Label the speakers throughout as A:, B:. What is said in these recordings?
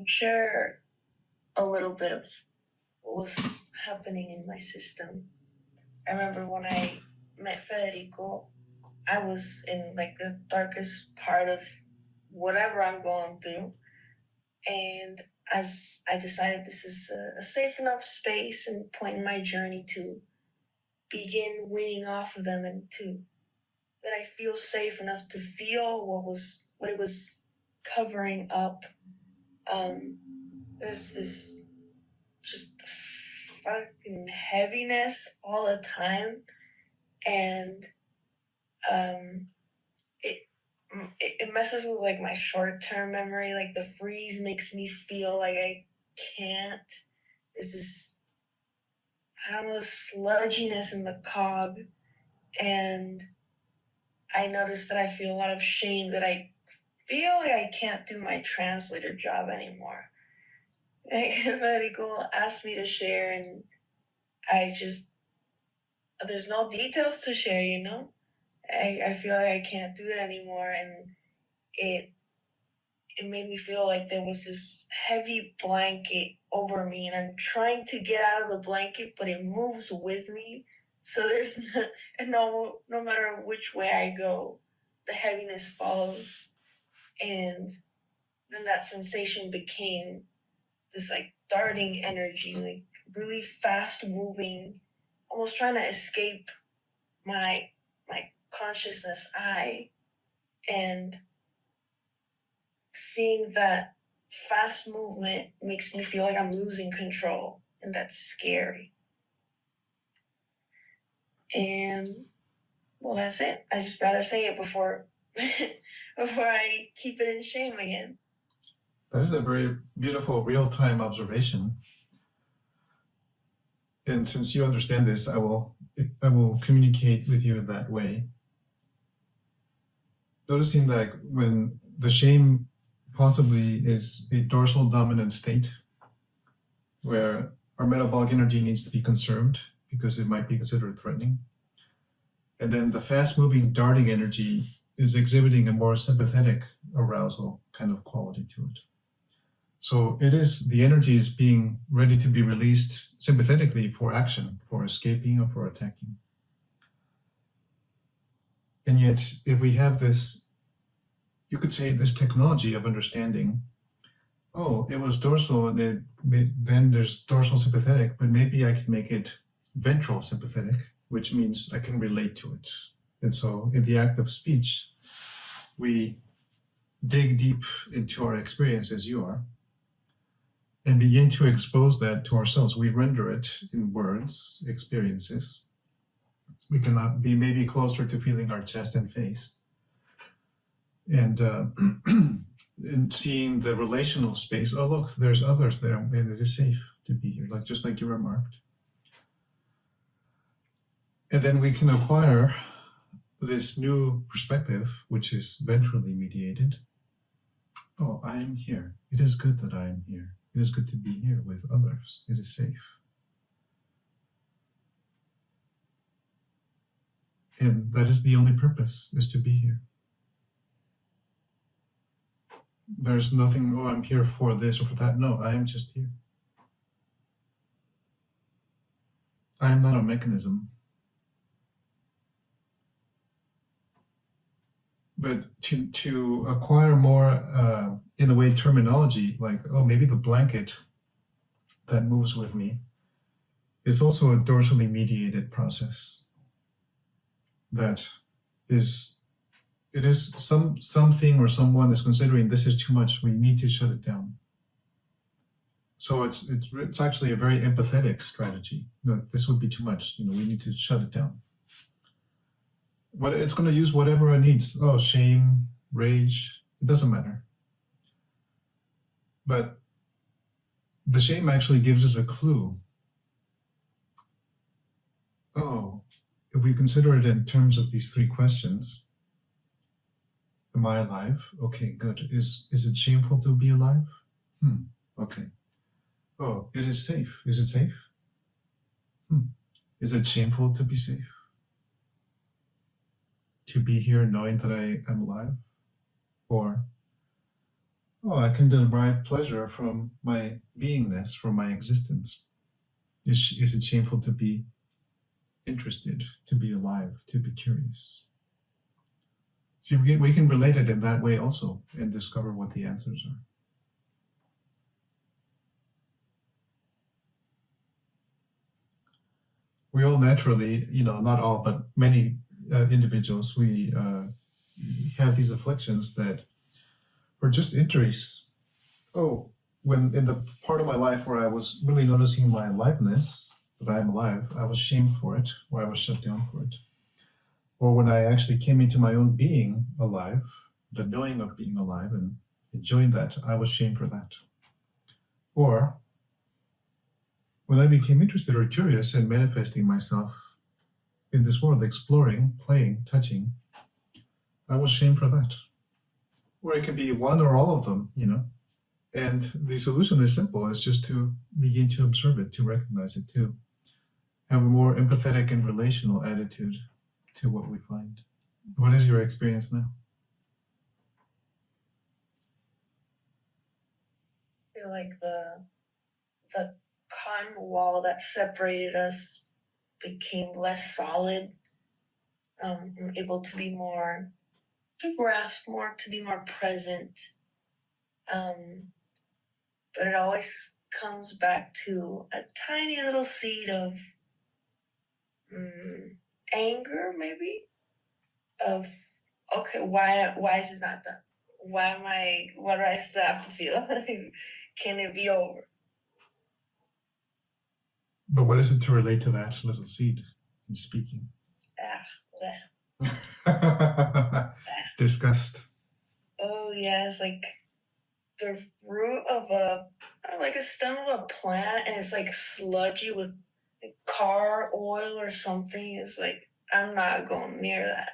A: share a little bit of what was happening in my system. I remember when I met Federico, I was in like the darkest part of whatever I'm going through. And as I decided this is a safe enough space and point in my journey to begin weaning off of them, and to that I feel safe enough to feel what it was covering up. There's this just fucking heaviness all the time, and it it messes with like my short-term memory. Like the freeze makes me feel like I can't. There's this, I don't know, sludginess in the cog, and I noticed that I feel a lot of shame that I feel like I can't do my translator job anymore. Like Federico asked me to share, and I just, there's no details to share, you know? I feel like I can't do it anymore, and it made me feel like there was this heavy blanket over me, and I'm trying to get out of the blanket, but it moves with me. So there's no matter which way I go, the heaviness follows. And then that sensation became this like darting energy, like really fast moving, almost trying to escape my consciousness eye. And seeing that fast movement makes me feel like I'm losing control, and that's scary. And well, that's it. I just rather say it before before I keep it in shame again.
B: That is a very beautiful real-time observation. And since you understand this, I will communicate with you in that way. Noticing that when the shame possibly is a dorsal dominant state where our metabolic energy needs to be conserved because it might be considered threatening. And then the fast-moving darting energy is exhibiting a more sympathetic arousal kind of quality to it. So it is, the energy is being ready to be released sympathetically for action, for escaping or for attacking. And yet, if we have this, you could say this technology of understanding, oh, it was dorsal, and then there's dorsal sympathetic, but maybe I can make it ventral sympathetic, which means I can relate to it. And so in the act of speech, we dig deep into our experience as you are, and begin to expose that to ourselves. We render it in words, experiences. We cannot be maybe closer to feeling our chest and face. And and seeing the relational space, oh look, there's others there, and it is safe to be here, like just like you remarked. And then we can acquire this new perspective, which is ventrally mediated. Oh, I am here. It is good that I am here. It is good to be here with others. It is safe. And that is the only purpose, is to be here. There's nothing, oh, I'm here for this or for that. No, I am just here. I am not a mechanism. But to acquire more, in a way, terminology, like, oh, maybe the blanket that moves with me is also a dorsally mediated process. That is, it is something or someone is considering this is too much, we need to shut it down. So it's actually a very empathetic strategy. No, this would be too much, we need to shut it down. But it's going to use whatever it needs. Oh, shame, rage, it doesn't matter. But the shame actually gives us a clue. Oh, if we consider it in terms of these three questions, am I alive? Okay, good. Is it shameful to be alive? Okay. Oh, it is safe. Is it safe? Is it shameful to be safe? To be here knowing that I am alive? Or, oh, I can derive pleasure from my beingness, from my existence. Is it shameful to be interested, to be alive, to be curious? See, we can relate it in that way also and discover what the answers are. We all naturally, not all, but many individuals, we have these afflictions that are just injuries. Oh, when in the part of my life where I was really noticing my aliveness, that I am alive, I was shamed for it, or I was shut down for it. Or when I actually came into my own being alive, the knowing of being alive and enjoying that, I was shamed for that. Or when I became interested or curious and manifesting myself in this world, exploring, playing, touching, I was shamed for that. Or it could be one or all of them, And the solution is simple. It's just to begin to observe it, to recognize it, to have a more empathetic and relational attitude to what we find. What is your experience now?
A: I feel like the cotton wall that separated us became less solid. I'm able to be more, to grasp more, to be more present. But it always comes back to a tiny little seed of anger, maybe, of, okay, why is this not done? Why do I still have to feel? Can it be over?
B: But what is it to relate to that little seed in speaking? Disgust.
A: Oh yeah, it's like the root of a stem of a plant, and it's like sludgy with car oil or something. It's like, I'm not going near that.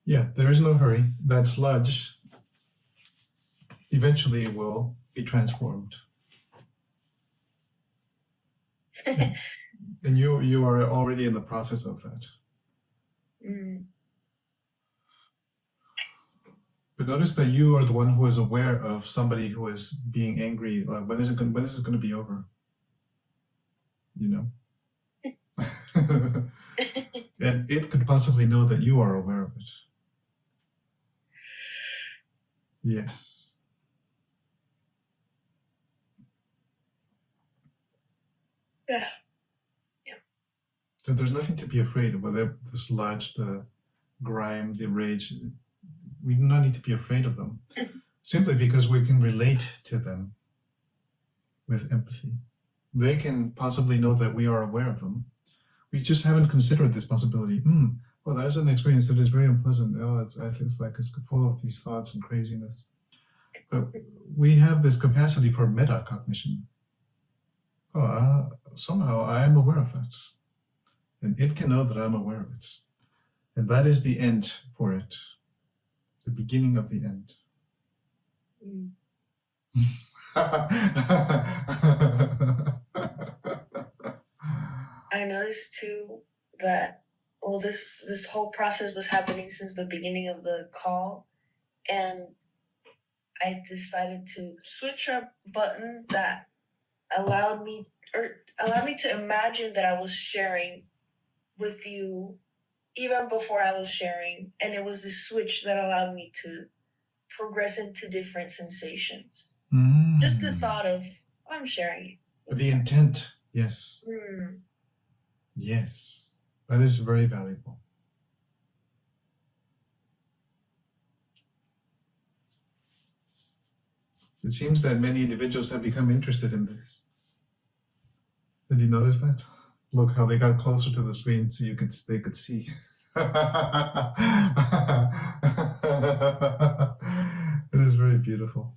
B: Yeah, there is no hurry. That sludge eventually will be transformed. And you are already in the process of that. But notice that you are the one who is aware of somebody who is being angry. Like, when is it going to be over? And it could possibly know that you are aware of it. Yes.
A: Yeah.
B: So there's nothing to be afraid of, whether the sludge, the grime, the rage. We do not need to be afraid of them, simply because we can relate to them with empathy. They can possibly know that we are aware of them. We just haven't considered this possibility. Well, that is an experience that is very unpleasant. Oh, it's like it's full of these thoughts and craziness. But we have this capacity for metacognition. Somehow I am aware of that. And it can know that I'm aware of it. And that is the end for it. The beginning of the end.
A: I noticed too that, well, this whole process was happening since the beginning of the call, and I decided to switch a button that allowed me to imagine that I was sharing with you even before I was sharing, and it was this switch that allowed me to progress into different sensations. Just the thought of, I'm sharing.
B: The intent, yes. Yes, that is very valuable. It seems that many individuals have become interested in this. Did you notice that? Look how they got closer to the screen so they could see. It is very beautiful.